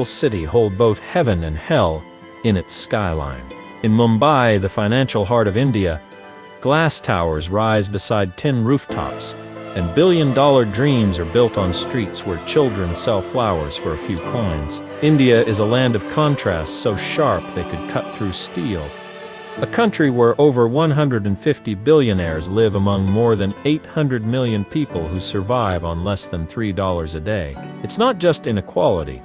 city hold both heaven and hell in its skyline. In Mumbai, the financial heart of India, glass towers rise beside tin rooftops, and billion-dollar dreams are built on streets where children sell flowers for a few coins. India is a land of contrasts so sharp they could cut through steel. A country where over 150 billionaires live among more than 800 million people who survive on less than $3 a day. It's not just inequality.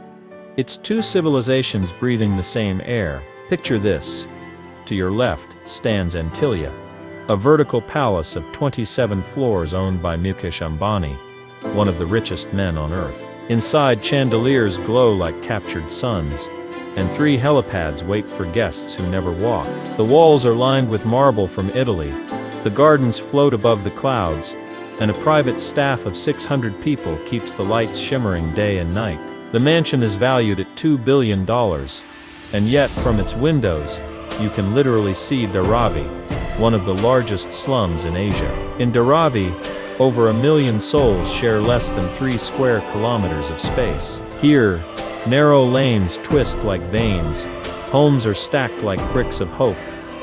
It's two civilizations breathing the same air. Picture this. To your left stands Antilia, a vertical palace of 27 floors owned by Mukesh Ambani, one of the richest men on earth. Inside, chandeliers glow like captured suns, and 3 helipads wait for guests who never walk. The walls are lined with marble from Italy, the gardens float above the clouds, and a private staff of 600 people keeps the lights shimmering day and night. The mansion is valued at $2 billion, and yet from its windows, you can literally see Dharavi, one of the largest slums in Asia. In Dharavi, over 1 million souls share less than 3 square kilometers of space. Here, narrow lanes twist like veins, homes are stacked like bricks of hope,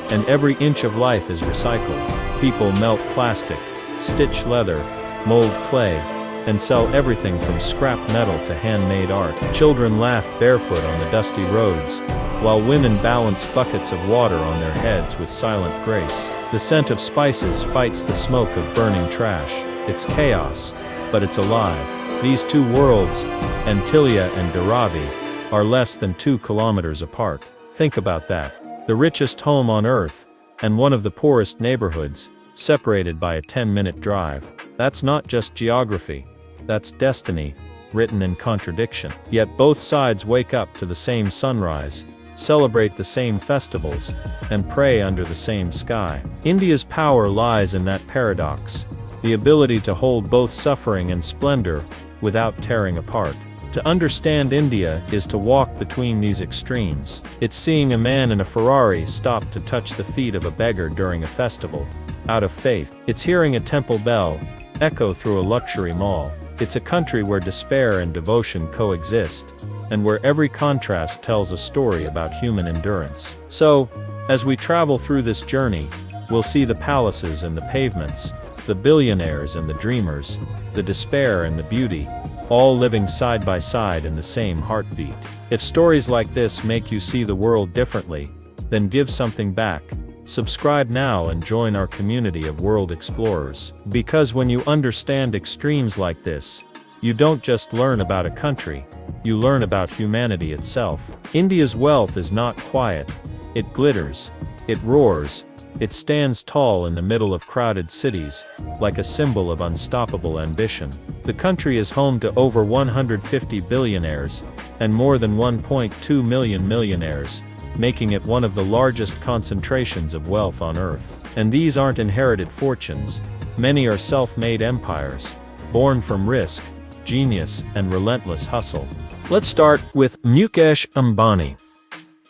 and every inch of life is recycled. People melt plastic, stitch leather, mold clay, and sell everything from scrap metal to handmade art. Children laugh barefoot on the dusty roads, while women balance buckets of water on their heads with silent grace. The scent of spices fights the smoke of burning trash. It's chaos, but it's alive. These two worlds, Antilia and Dharavi, are less than 2 kilometers apart. Think about that. The richest home on earth, and one of the poorest neighborhoods, separated by a 10-minute drive. That's not just geography. That's destiny, written in contradiction. Yet both sides wake up to the same sunrise, celebrate the same festivals, and pray under the same sky. India's power lies in that paradox, the ability to hold both suffering and splendor without tearing apart. To understand India is to walk between these extremes. It's seeing a man in a Ferrari stop to touch the feet of a beggar during a festival, out of faith. It's hearing a temple bell echo through a luxury mall. It's a country where despair and devotion coexist, and where every contrast tells a story about human endurance. So, as we travel through this journey, we'll see the palaces and the pavements, the billionaires and the dreamers, the despair and the beauty, all living side by side in the same heartbeat. If stories like this make you see the world differently, then give something back. Subscribe now and join our community of world explorers. Because when you understand extremes like this, you don't just learn about a country, you learn about humanity itself. India's wealth is not quiet. It glitters. It roars. It stands tall in the middle of crowded cities, like a symbol of unstoppable ambition. The country is home to over 150 billionaires, and more than 1.2 million millionaires, making it one of the largest concentrations of wealth on Earth. And these aren't inherited fortunes. Many are self-made empires, born from risk, genius, and relentless hustle. Let's start with Mukesh Ambani,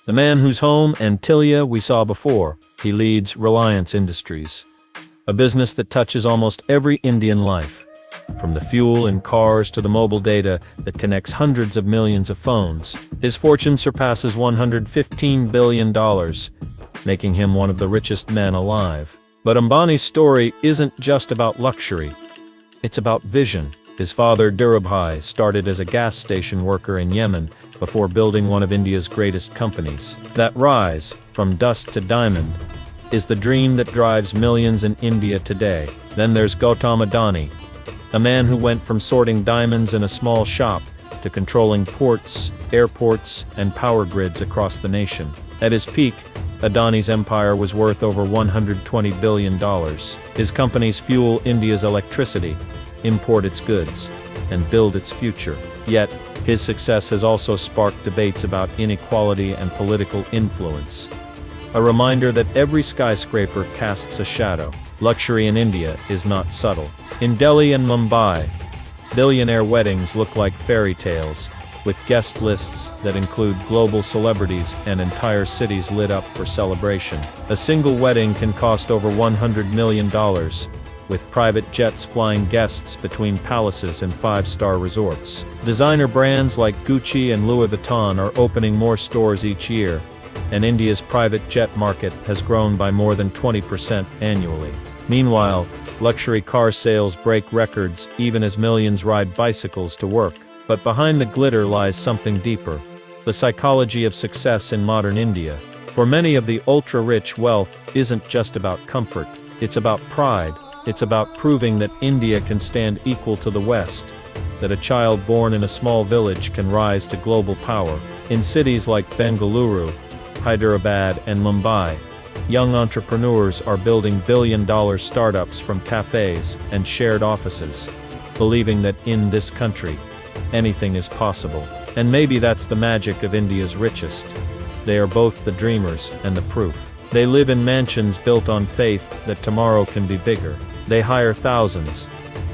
the man whose home, Antilia, we saw before. He leads Reliance Industries, a business that touches almost every Indian life, from the fuel in cars to the mobile data that connects hundreds of millions of phones. His fortune surpasses $115 billion, making him one of the richest men alive. But Ambani's story isn't just about luxury. It's about vision. His father, Dhirubhai, started as a gas station worker in Yemen before building one of India's greatest companies. That rise, from dust to diamond, is the dream that drives millions in India today. Then there's Gautam Adani, a man who went from sorting diamonds in a small shop to controlling ports, airports, and power grids across the nation. At his peak, Adani's empire was worth over $120 billion. His companies fuel India's electricity, import its goods, and build its future. Yet, his success has also sparked debates about inequality and political influence. A reminder that every skyscraper casts a shadow. Luxury in India is not subtle. In Delhi and Mumbai, billionaire weddings look like fairy tales, with guest lists that include global celebrities and entire cities lit up for celebration. A single wedding can cost over $100 million, with private jets flying guests between palaces and five-star resorts. Designer brands like Gucci and Louis Vuitton are opening more stores each year, and India's private jet market has grown by more than 20% annually. Meanwhile, luxury car sales break records even as millions ride bicycles to work. But behind the glitter lies something deeper: the psychology of success in modern India. For many of the ultra-rich, wealth isn't just about comfort, it's about pride. It's about proving that India can stand equal to the West, that a child born in a small village can rise to global power. In cities like Bengaluru, Hyderabad and Mumbai, young entrepreneurs are building billion-dollar startups from cafes and shared offices, believing that in this country, anything is possible. And maybe that's the magic of India's richest. They are both the dreamers and the proof. They live in mansions built on faith that tomorrow can be bigger. They hire thousands,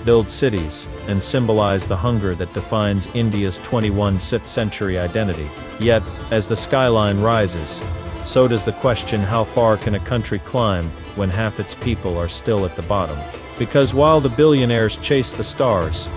build cities, and symbolize the hunger that defines India's 21st century identity. Yet, as the skyline rises, so does the question: how far can a country climb when half its people are still at the bottom? Because while the billionaires chase the stars,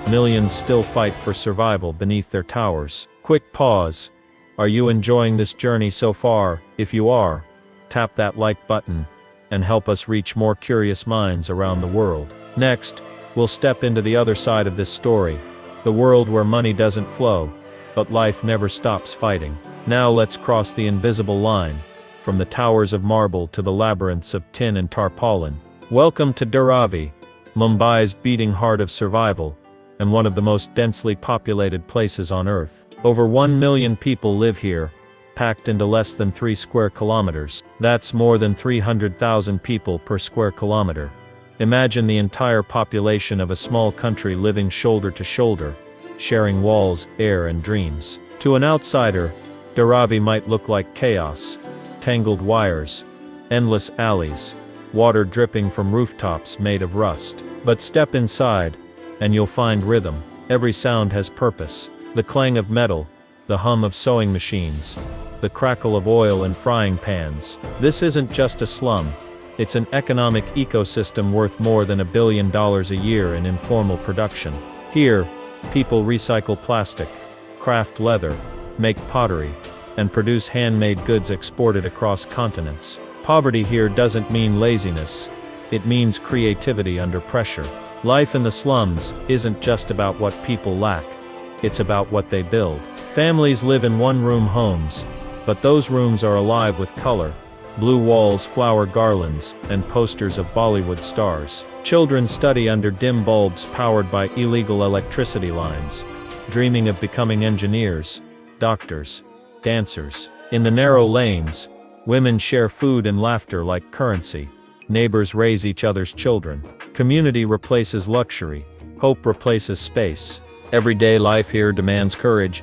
millions still fight for survival beneath their towers. Quick pause. Are you enjoying this journey so far? If you are, tap that like button and help us reach more curious minds around the world. Next, we'll step into the other side of this story, the world where money doesn't flow, but life never stops fighting. Now let's cross the invisible line, from the towers of marble to the labyrinths of tin and tarpaulin. Welcome to Dharavi, Mumbai's beating heart of survival, and one of the most densely populated places on Earth. Over 1 million people live here, packed into less than 3 square kilometers. That's more than 300,000 people per square kilometer. Imagine the entire population of a small country living shoulder to shoulder, sharing walls, air and dreams. To an outsider, Dharavi might look like chaos: tangled wires, endless alleys, water dripping from rooftops made of rust. But step inside, and you'll find rhythm. Every sound has purpose: the clang of metal, the hum of sewing machines, the crackle of oil in frying pans. This isn't just a slum, it's an economic ecosystem worth more than $1 billion a year in informal production. Here, people recycle plastic, craft leather, make pottery, and produce handmade goods exported across continents. Poverty here doesn't mean laziness, it means creativity under pressure. Life in the slums isn't just about what people lack, it's about what they build. Families live in one-room homes, but those rooms are alive with color: blue walls, flower garlands, and posters of Bollywood stars. Children study under dim bulbs powered by illegal electricity lines, dreaming of becoming engineers, doctors, dancers. In the narrow lanes, women share food and laughter like currency. Neighbors raise each other's children. Community replaces luxury. Hope replaces space. Everyday life here demands courage.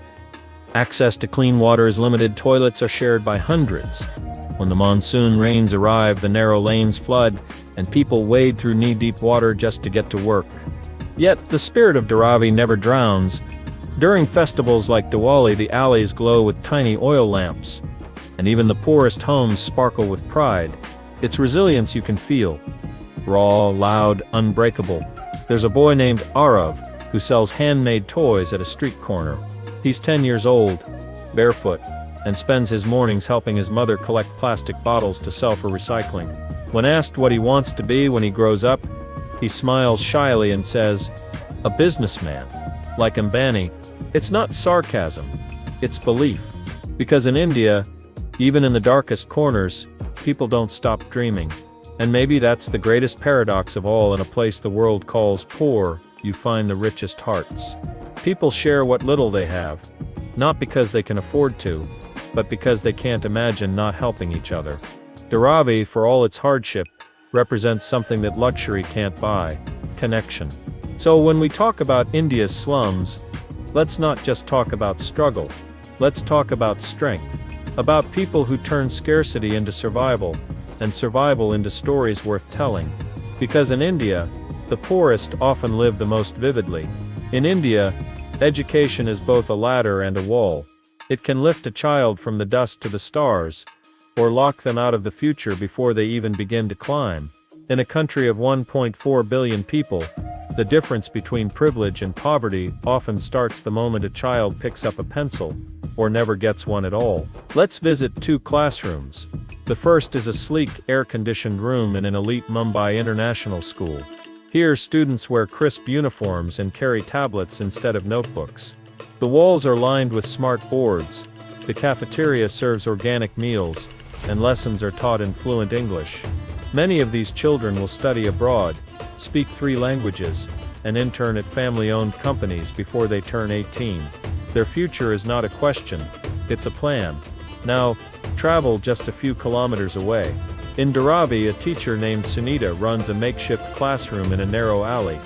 Access to clean water is limited. Toilets are shared by hundreds. When the monsoon rains arrive, the narrow lanes flood, and people wade through knee-deep water just to get to work. Yet, the spirit of Dharavi never drowns. During festivals like Diwali, the alleys glow with tiny oil lamps, and even the poorest homes sparkle with pride. It's resilience you can feel. Raw, loud, unbreakable. There's a boy named Arav, who sells handmade toys at a street corner. He's 10 years old, barefoot, and spends his mornings helping his mother collect plastic bottles to sell for recycling. When asked what he wants to be when he grows up, he smiles shyly and says, "A businessman." Like Ambani, it's not sarcasm, it's belief. Because in India, even in the darkest corners, people don't stop dreaming. And maybe that's the greatest paradox of all: in a place the world calls poor, you find the richest hearts. People share what little they have, not because they can afford to, but because they can't imagine not helping each other. Dharavi, for all its hardship, represents something that luxury can't buy: connection. So when we talk about India's slums, let's not just talk about struggle. Let's talk about strength. About people who turn scarcity into survival, and survival into stories worth telling. Because in India, the poorest often live the most vividly. In India, education is both a ladder and a wall. It can lift a child from the dust to the stars, or lock them out of the future before they even begin to climb. In a country of 1.4 billion people, the difference between privilege and poverty often starts the moment a child picks up a pencil, or never gets one at all. Let's visit 2 classrooms. The first is a sleek, air-conditioned room in an elite Mumbai international school. Here, students wear crisp uniforms and carry tablets instead of notebooks. The walls are lined with smart boards, the cafeteria serves organic meals, and lessons are taught in fluent English. Many of these children will study abroad, speak 3 languages, and intern at family-owned companies before they turn 18. Their future is not a question, it's a plan. Now, travel just a few kilometers away. In Dharavi, a teacher named Sunita runs a makeshift classroom in a narrow alley.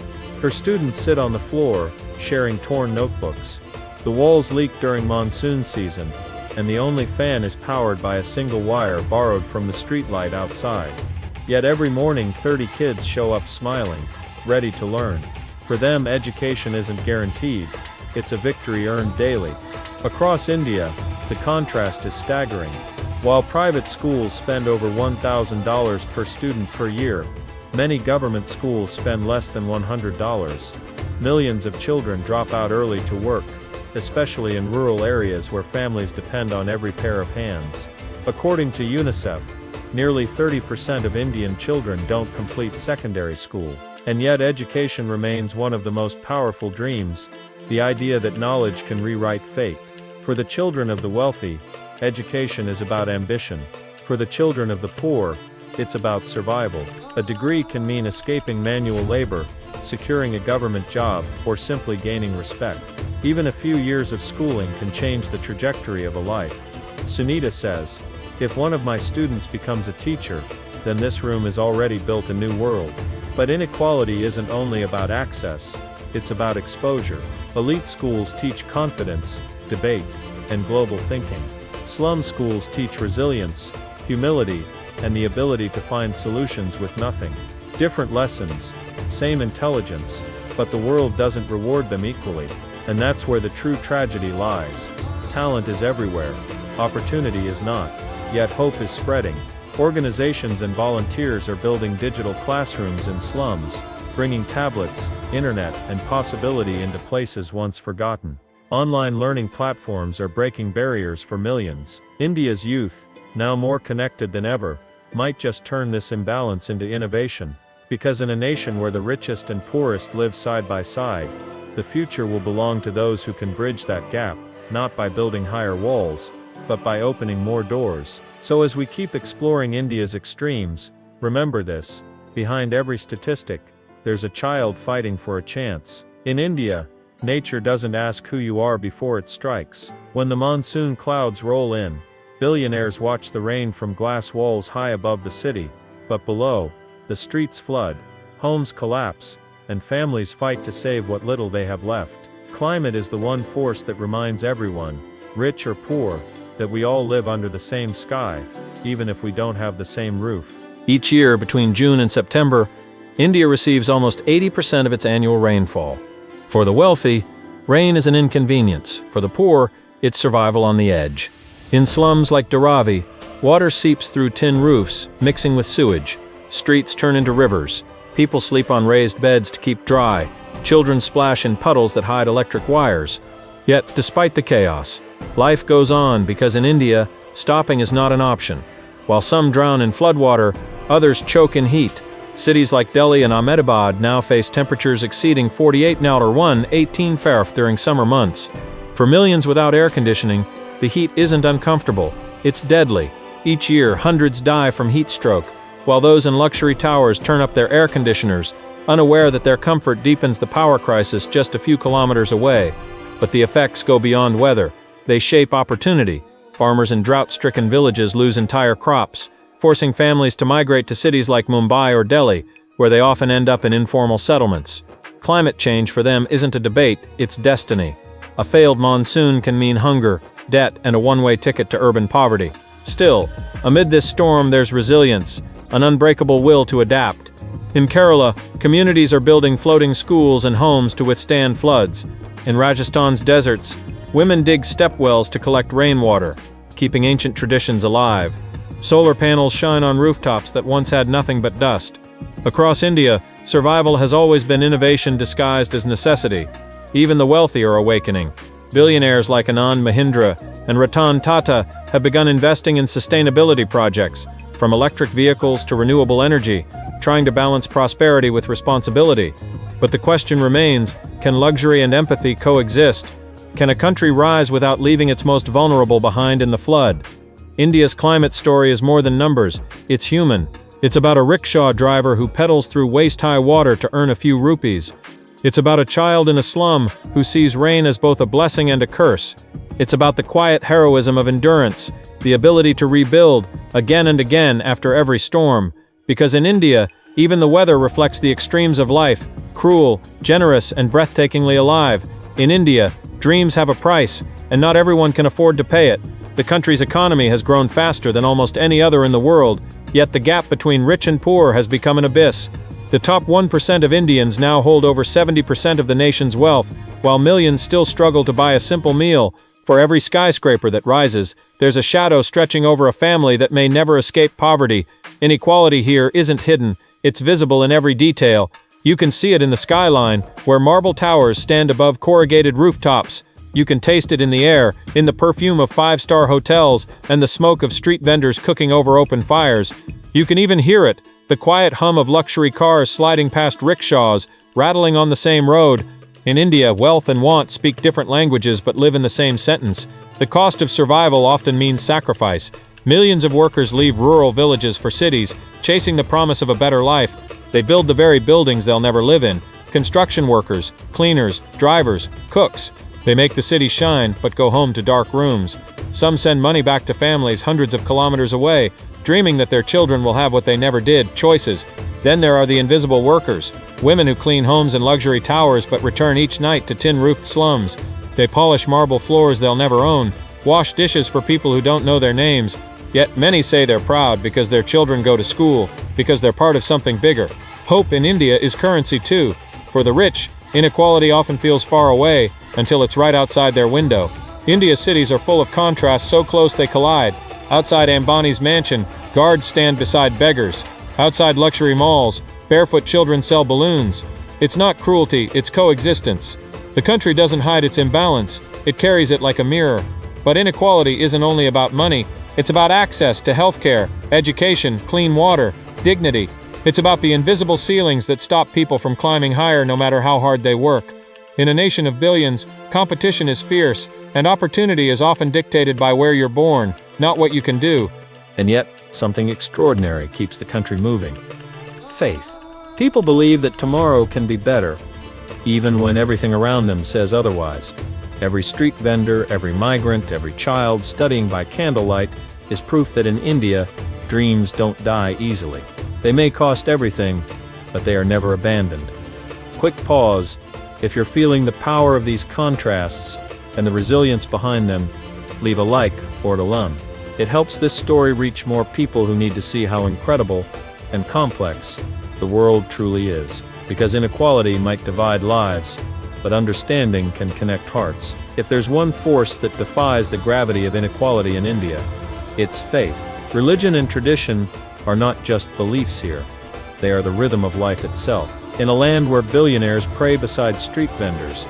Her students sit on the floor, sharing torn notebooks. The walls leak during monsoon season, and the only fan is powered by a single wire borrowed from the streetlight outside. Yet every morning 30 kids show up smiling, ready to learn. For them, education isn't guaranteed, it's a victory earned daily. Across India, the contrast is staggering. While private schools spend over $1,000 per student per year, many government schools spend less than $100. Millions of children drop out early to work, especially in rural areas where families depend on every pair of hands. According to UNICEF, nearly 30% of Indian children don't complete secondary school. And yet education remains one of the most powerful dreams, the idea that knowledge can rewrite fate. For the children of the wealthy, education is about ambition. For the children of the poor, it's about survival. A degree can mean escaping manual labor, securing a government job, or simply gaining respect. Even a few years of schooling can change the trajectory of a life. Sunita says, "If one of my students becomes a teacher, then this room has already built a new world." But inequality isn't only about access, it's about exposure. Elite schools teach confidence, debate, and global thinking. Slum schools teach resilience, humility, and the ability to find solutions with nothing. Different lessons, same intelligence, but the world doesn't reward them equally. And that's where the true tragedy lies. Talent is everywhere, opportunity is not. Yet hope is spreading. Organizations and volunteers are building digital classrooms in slums, bringing tablets, internet, and possibility into places once forgotten. Online learning platforms are breaking barriers for millions. India's youth, now more connected than ever, might just turn this imbalance into innovation. Because in a nation where the richest and poorest live side by side, the future will belong to those who can bridge that gap, not by building higher walls, but by opening more doors. So as we keep exploring India's extremes, remember this: behind every statistic, there's a child fighting for a chance. In India, nature doesn't ask who you are before it strikes. When the monsoon clouds roll in, billionaires watch the rain from glass walls high above the city, but below, the streets flood, homes collapse, and families fight to save what little they have left. Climate is the one force that reminds everyone, rich or poor, that we all live under the same sky, even if we don't have the same roof. Each year between June and September, India receives almost 80% of its annual rainfall. For the wealthy, rain is an inconvenience. For the poor, it's survival on the edge. In slums like Dharavi, water seeps through tin roofs, mixing with sewage. Streets turn into rivers. People sleep on raised beds to keep dry. Children splash in puddles that hide electric wires. Yet, despite the chaos, life goes on because in India, stopping is not an option. While some drown in floodwater, others choke in heat. Cities like Delhi and Ahmedabad now face temperatures exceeding 48 now or 118 Fahrenheit during summer months. For millions without air conditioning, the heat isn't uncomfortable, it's deadly. Each year, hundreds die from heat stroke, while those in luxury towers turn up their air conditioners, unaware that their comfort deepens the power crisis just a few kilometers away. But the effects go beyond weather. They shape opportunity. Farmers in drought-stricken villages lose entire crops, forcing families to migrate to cities like Mumbai or Delhi, where they often end up in informal settlements. Climate change for them isn't a debate, it's destiny. A failed monsoon can mean hunger, debt, and a one-way ticket to urban poverty. Still, amid this storm there's resilience, an unbreakable will to adapt. In Kerala, communities are building floating schools and homes to withstand floods. In Rajasthan's deserts, women dig step wells to collect rainwater, keeping ancient traditions alive. Solar panels shine on rooftops that once had nothing but dust. Across India, survival has always been innovation disguised as necessity. Even the wealthy are awakening. Billionaires like Anand Mahindra and Ratan Tata have begun investing in sustainability projects, from electric vehicles to renewable energy, trying to balance prosperity with responsibility. But the question remains, can luxury and empathy coexist? Can a country rise without leaving its most vulnerable behind in the flood? India's climate story is more than numbers, it's human. It's about a rickshaw driver who pedals through waist-high water to earn a few rupees. It's about a child in a slum who sees rain as both a blessing and a curse. It's about the quiet heroism of endurance, the ability to rebuild again and again after every storm. Because in India, even the weather reflects the extremes of life, cruel, generous, and breathtakingly alive. In India, dreams have a price, and not everyone can afford to pay it. The country's economy has grown faster than almost any other in the world, yet the gap between rich and poor has become an abyss. The top 1% of Indians now hold over 70% of the nation's wealth, while millions still struggle to buy a simple meal. For every skyscraper that rises, there's a shadow stretching over a family that may never escape poverty. Inequality here isn't hidden, it's visible in every detail. You can see it in the skyline, where marble towers stand above corrugated rooftops. You can taste it in the air, in the perfume of five-star hotels, and the smoke of street vendors cooking over open fires. You can even hear it, the quiet hum of luxury cars sliding past rickshaws, rattling on the same road. In India, wealth and want speak different languages but live in the same sentence. The cost of survival often means sacrifice. Millions of workers leave rural villages for cities, chasing the promise of a better life. They build the very buildings they'll never live in. Construction workers, cleaners, drivers, cooks. They make the city shine, but go home to dark rooms. Some send money back to families hundreds of kilometers away, dreaming that their children will have what they never did, choices. Then there are the invisible workers, women who clean homes and luxury towers but return each night to tin-roofed slums. They polish marble floors they'll never own, wash dishes for people who don't know their names. Yet many say they're proud because their children go to school, because they're part of something bigger. Hope in India is currency too. For the rich, inequality often feels far away, until it's right outside their window. India's cities are full of contrasts so close they collide. Outside Ambani's mansion, guards stand beside beggars. Outside luxury malls, barefoot children sell balloons. It's not cruelty, it's coexistence. The country doesn't hide its imbalance, it carries it like a mirror. But inequality isn't only about money, it's about access to healthcare, education, clean water, dignity. It's about the invisible ceilings that stop people from climbing higher no matter how hard they work. In a nation of billions, competition is fierce, and opportunity is often dictated by where you're born, not what you can do. And yet, something extraordinary keeps the country moving. Faith. People believe that tomorrow can be better, even when everything around them says otherwise. Every street vendor, every migrant, every child studying by candlelight is proof that in India, dreams don't die easily. They may cost everything, but they are never abandoned. Quick pause. If you're feeling the power of these contrasts and the resilience behind them, leave a like or a lum. It helps this story reach more people who need to see how incredible and complex the world truly is. Because inequality might divide lives, but understanding can connect hearts. If there's one force that defies the gravity of inequality in India, it's faith. Religion and tradition are not just beliefs here. They are the rhythm of life itself. In a land where billionaires pray beside street vendors,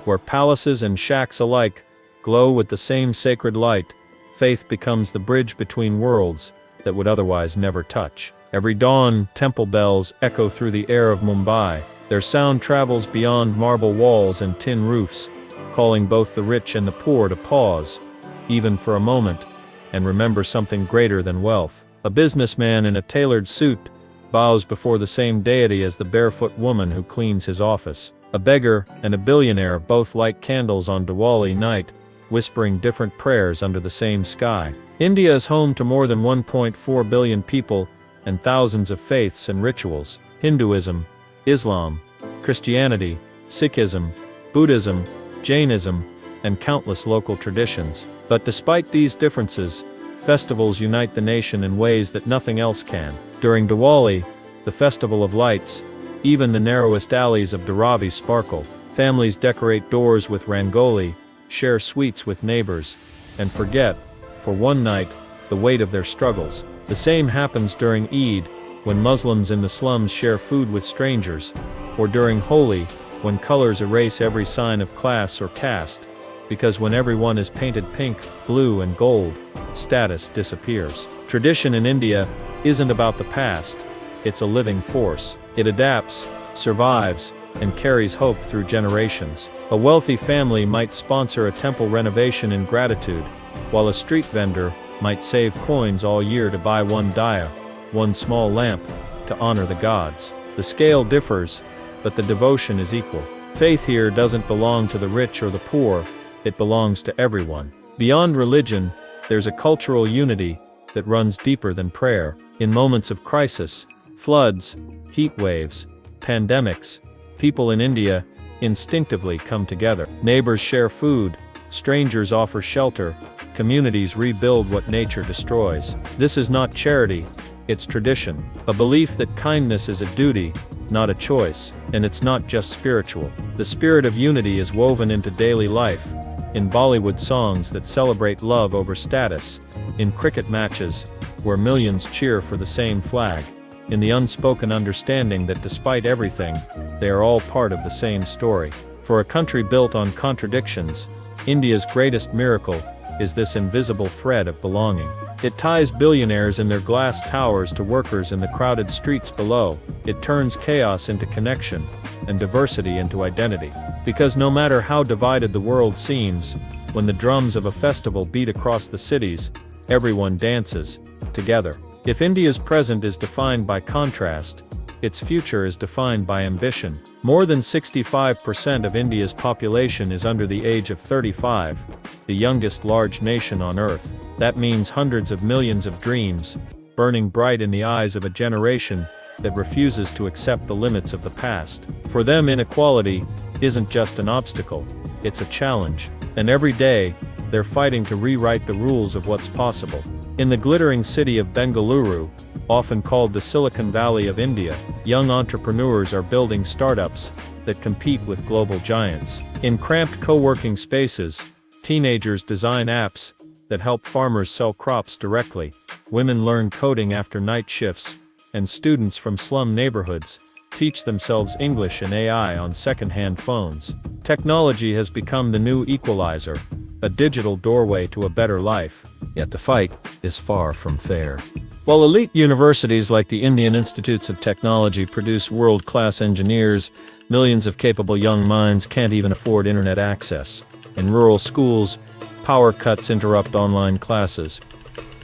where palaces and shacks alike glow with the same sacred light, faith becomes the bridge between worlds that would otherwise never touch. Every dawn, temple bells echo through the air of Mumbai. Their sound travels beyond marble walls and tin roofs, calling both the rich and the poor to pause, even for a moment, and remember something greater than wealth. A businessman in a tailored suit bows before the same deity as the barefoot woman who cleans his office. A beggar and a billionaire both light candles on Diwali night, whispering different prayers under the same sky. India is home to more than 1.4 billion people and thousands of faiths and rituals. Hinduism, Islam, Christianity, Sikhism, Buddhism, Jainism, and countless local traditions. But despite these differences, festivals unite the nation in ways that nothing else can. During Diwali, the festival of lights, even the narrowest alleys of Dharavi sparkle. Families decorate doors with rangoli, share sweets with neighbors, and forget, for one night, the weight of their struggles. The same happens during Eid, when Muslims in the slums share food with strangers, or during Holi, when colors erase every sign of class or caste, because when everyone is painted pink, blue and gold, status disappears. Tradition in India isn't about the past, it's a living force. It adapts, survives, and carries hope through generations. A wealthy family might sponsor a temple renovation in gratitude, while a street vendor might save coins all year to buy one diya, one small lamp, to honor the gods. The scale differs, but the devotion is equal. Faith here doesn't belong to the rich or the poor, it belongs to everyone. Beyond religion, there's a cultural unity that runs deeper than prayer. In moments of crisis, floods, heat waves, pandemics, people in India instinctively come together. Neighbors share food, strangers offer shelter, communities rebuild what nature destroys. This is not charity, it's tradition, a belief that kindness is a duty, not a choice, and it's not just spiritual. The spirit of unity is woven into daily life, in Bollywood songs that celebrate love over status, in cricket matches, where millions cheer for the same flag, in the unspoken understanding that despite everything, they are all part of the same story. For a country built on contradictions, India's greatest miracle is this invisible thread of belonging. It ties billionaires in their glass towers to workers in the crowded streets below. It turns chaos into connection, and diversity into identity. Because no matter how divided the world seems, when the drums of a festival beat across the cities, everyone dances, together. If India's present is defined by contrast, its future is defined by ambition. More than 65% of India's population is under the age of 35, the youngest large nation on Earth. That means hundreds of millions of dreams, burning bright in the eyes of a generation that refuses to accept the limits of the past. For them, inequality isn't just an obstacle, it's a challenge. And every day, they're fighting to rewrite the rules of what's possible. In the glittering city of Bengaluru, often called the Silicon Valley of India, young entrepreneurs are building startups that compete with global giants. In cramped co-working spaces, teenagers design apps that help farmers sell crops directly, women learn coding after night shifts, and students from slum neighborhoods teach themselves English and AI on second-hand phones. Technology has become the new equalizer, a digital doorway to a better life. Yet the fight is far from fair. While elite universities like the Indian Institutes of Technology produce world-class engineers, millions of capable young minds can't even afford internet access. In rural schools, power cuts interrupt online classes.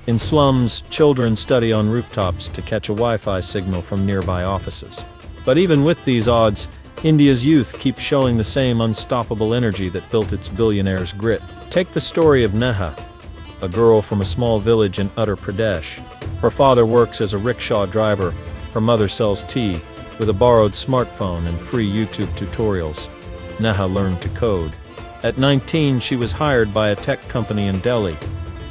In slums, children study on rooftops to catch a Wi-Fi signal from nearby offices. But even with these odds, India's youth keeps showing the same unstoppable energy that built its billionaire's grit. Take the story of Neha, a girl from a small village in Uttar Pradesh. Her father works as a rickshaw driver, her mother sells tea, with a borrowed smartphone and free YouTube tutorials. Neha learned to code. At 19, she was hired by a tech company in Delhi,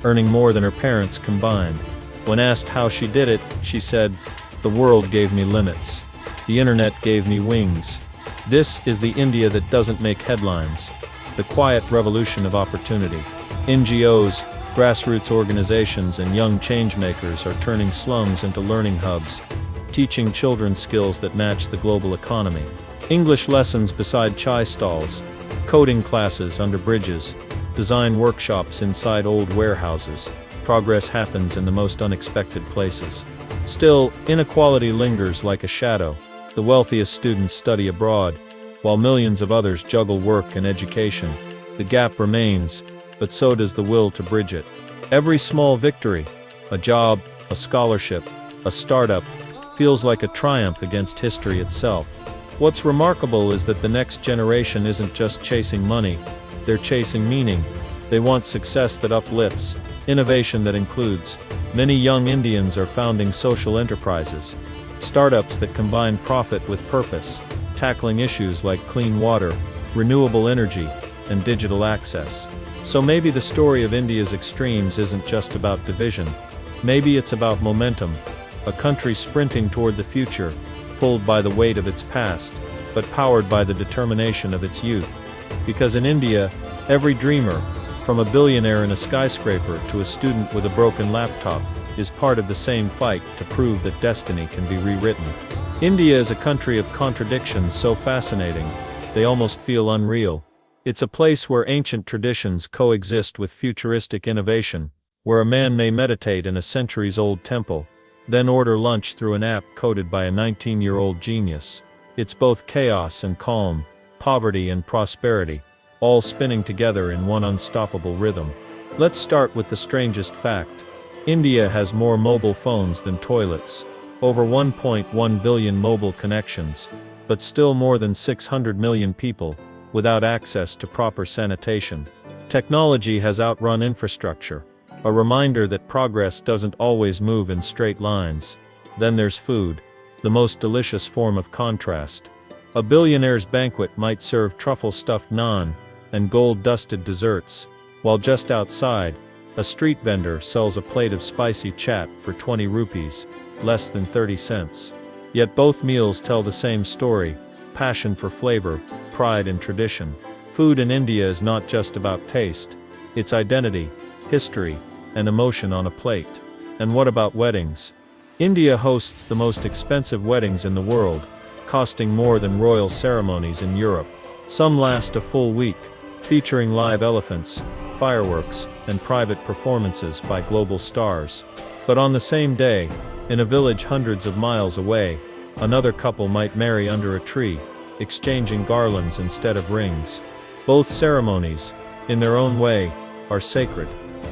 earning more than her parents combined. When asked how she did it, she said, "The world gave me limits. The internet gave me wings." This is the India that doesn't make headlines, the quiet revolution of opportunity. NGOs, grassroots organizations, and young changemakers are turning slums into learning hubs, teaching children skills that match the global economy. English lessons beside chai stalls, coding classes under bridges, design workshops inside old warehouses. Progress happens in the most unexpected places. Still, inequality lingers like a shadow. The wealthiest students study abroad, while millions of others juggle work and education. The gap remains, but so does the will to bridge it. Every small victory, a job, a scholarship, a startup, feels like a triumph against history itself. What's remarkable is that the next generation isn't just chasing money, they're chasing meaning. They want success that uplifts, innovation that includes. Many young Indians are founding social enterprises, startups that combine profit with purpose, tackling issues like clean water, renewable energy, and digital access. So maybe the story of India's extremes isn't just about division. Maybe it's about momentum, a country sprinting toward the future, pulled by the weight of its past, but powered by the determination of its youth. Because in India, every dreamer, from a billionaire in a skyscraper to a student with a broken laptop, is part of the same fight to prove that destiny can be rewritten. India is a country of contradictions so fascinating, they almost feel unreal. It's a place where ancient traditions coexist with futuristic innovation, where a man may meditate in a centuries-old temple, then order lunch through an app coded by a 19-year-old genius. It's both chaos and calm, poverty and prosperity, all spinning together in one unstoppable rhythm. Let's start with the strangest fact. India has more mobile phones than toilets, over 1.1 billion mobile connections, but still more than 600 million people without access to proper sanitation. Technology has outrun infrastructure, a reminder that progress doesn't always move in straight lines. Then there's food, the most delicious form of contrast. A billionaire's banquet might serve truffle-stuffed naan and gold-dusted desserts, while just outside, a street vendor sells a plate of spicy chat for 20 rupees, less than 30 cents. Yet both meals tell the same story: passion for flavor, pride in tradition. Food in India is not just about taste, it's identity, history, and emotion on a plate. And what about weddings? India hosts the most expensive weddings in the world, costing more than royal ceremonies in Europe. Some last a full week, featuring live elephants, fireworks, and private performances by global stars. But on the same day, in a village hundreds of miles away, another couple might marry under a tree, exchanging garlands instead of rings. Both ceremonies, in their own way, are sacred.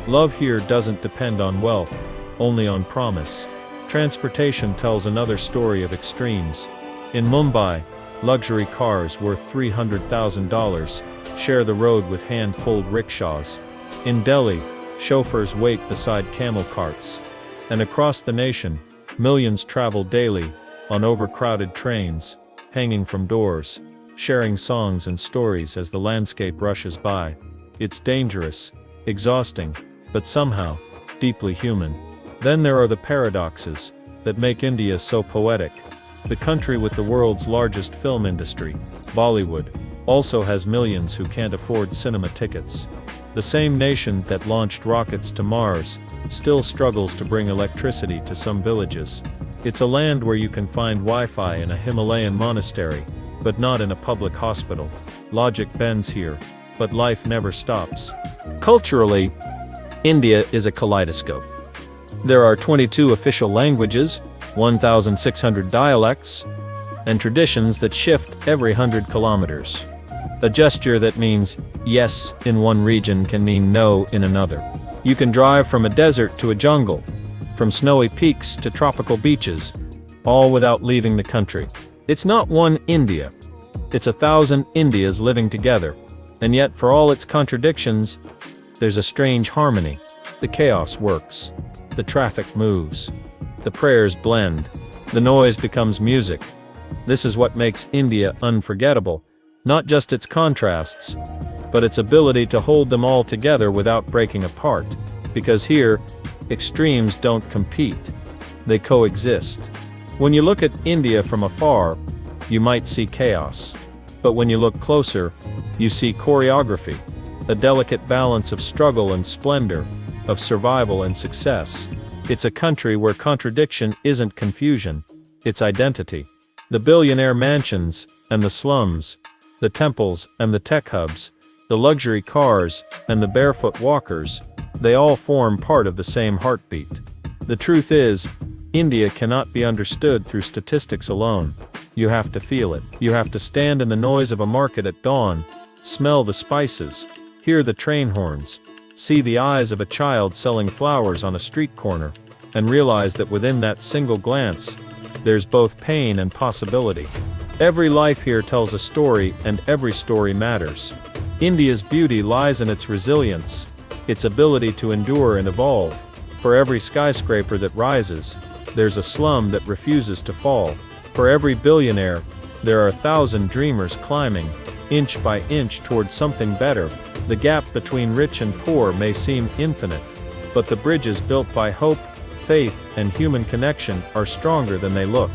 Love here doesn't depend on wealth, only on promise. Transportation tells another story of extremes. In Mumbai, luxury cars worth $300,000 share the road with hand-pulled rickshaws. In Delhi, chauffeurs wait beside camel carts. And across the nation, millions travel daily, on overcrowded trains, hanging from doors, sharing songs and stories as the landscape rushes by. It's dangerous, exhausting, but somehow, deeply human. Then there are the paradoxes that make India so poetic. The country with the world's largest film industry, Bollywood, also has millions who can't afford cinema tickets. The same nation that launched rockets to Mars still struggles to bring electricity to some villages. It's a land where you can find Wi-Fi in a Himalayan monastery, but not in a public hospital. Logic bends here, but life never stops. Culturally, India is a kaleidoscope. There are 22 official languages, 1,600 dialects, and traditions that shift every 100 kilometers. A gesture that means yes in one region can mean no in another. You can drive from a desert to a jungle, from snowy peaks to tropical beaches, all without leaving the country. It's not one India. It's 1,000 Indias living together. And yet, for all its contradictions, there's a strange harmony. The chaos works. The traffic moves. The prayers blend. The noise becomes music. This is what makes India unforgettable. Not just its contrasts, but its ability to hold them all together without breaking apart. Because here, extremes don't compete. They coexist. When you look at India from afar, you might see chaos. But when you look closer, you see choreography, a delicate balance of struggle and splendor, of survival and success. It's a country where contradiction isn't confusion, it's identity. The billionaire mansions and the slums, the temples and the tech hubs, the luxury cars and the barefoot walkers, they all form part of the same heartbeat. The truth is, India cannot be understood through statistics alone. You have to feel it. You have to stand in the noise of a market at dawn, smell the spices, hear the train horns, see the eyes of a child selling flowers on a street corner, and realize that within that single glance, there's both pain and possibility. Every life here tells a story, and every story matters. India's beauty lies in its resilience, its ability to endure and evolve. For every skyscraper that rises, there's a slum that refuses to fall. For every billionaire, there are 1,000 dreamers climbing, inch by inch toward something better. The gap between rich and poor may seem infinite, but the bridges built by hope, faith, and human connection are stronger than they look.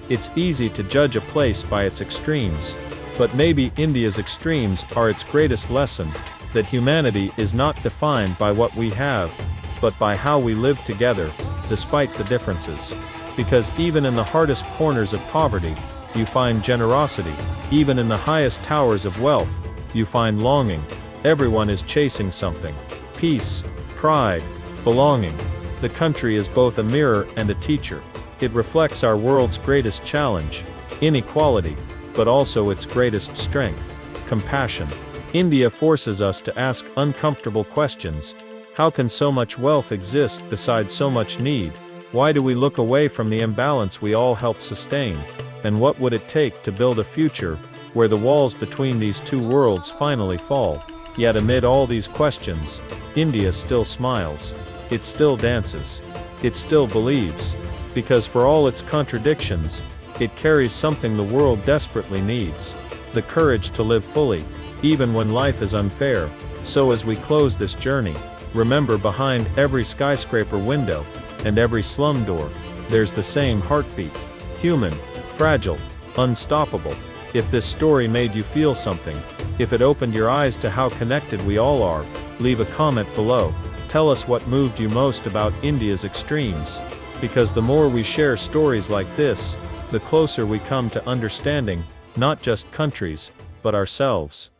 It's easy to judge a place by its extremes, but maybe India's extremes are its greatest lesson, that humanity is not defined by what we have, but by how we live together, despite the differences. Because even in the hardest corners of poverty, you find generosity. Even in the highest towers of wealth, you find longing. Everyone is chasing something. Peace, pride, belonging. The country is both a mirror and a teacher. It reflects our world's greatest challenge, inequality, but also its greatest strength, compassion. India forces us to ask uncomfortable questions. How can so much wealth exist beside so much need? Why do we look away from the imbalance we all help sustain? And what would it take to build a future where the walls between these two worlds finally fall? Yet amid all these questions, India still smiles. It still dances. It still believes. Because for all its contradictions, it carries something the world desperately needs. The courage to live fully, even when life is unfair. So as we close this journey, remember, behind every skyscraper window and every slum door, there's the same heartbeat. Human, fragile, unstoppable. If this story made you feel something, if it opened your eyes to how connected we all are, leave a comment below. Tell us what moved you most about India's extremes. Because the more we share stories like this, the closer we come to understanding not just countries, but ourselves.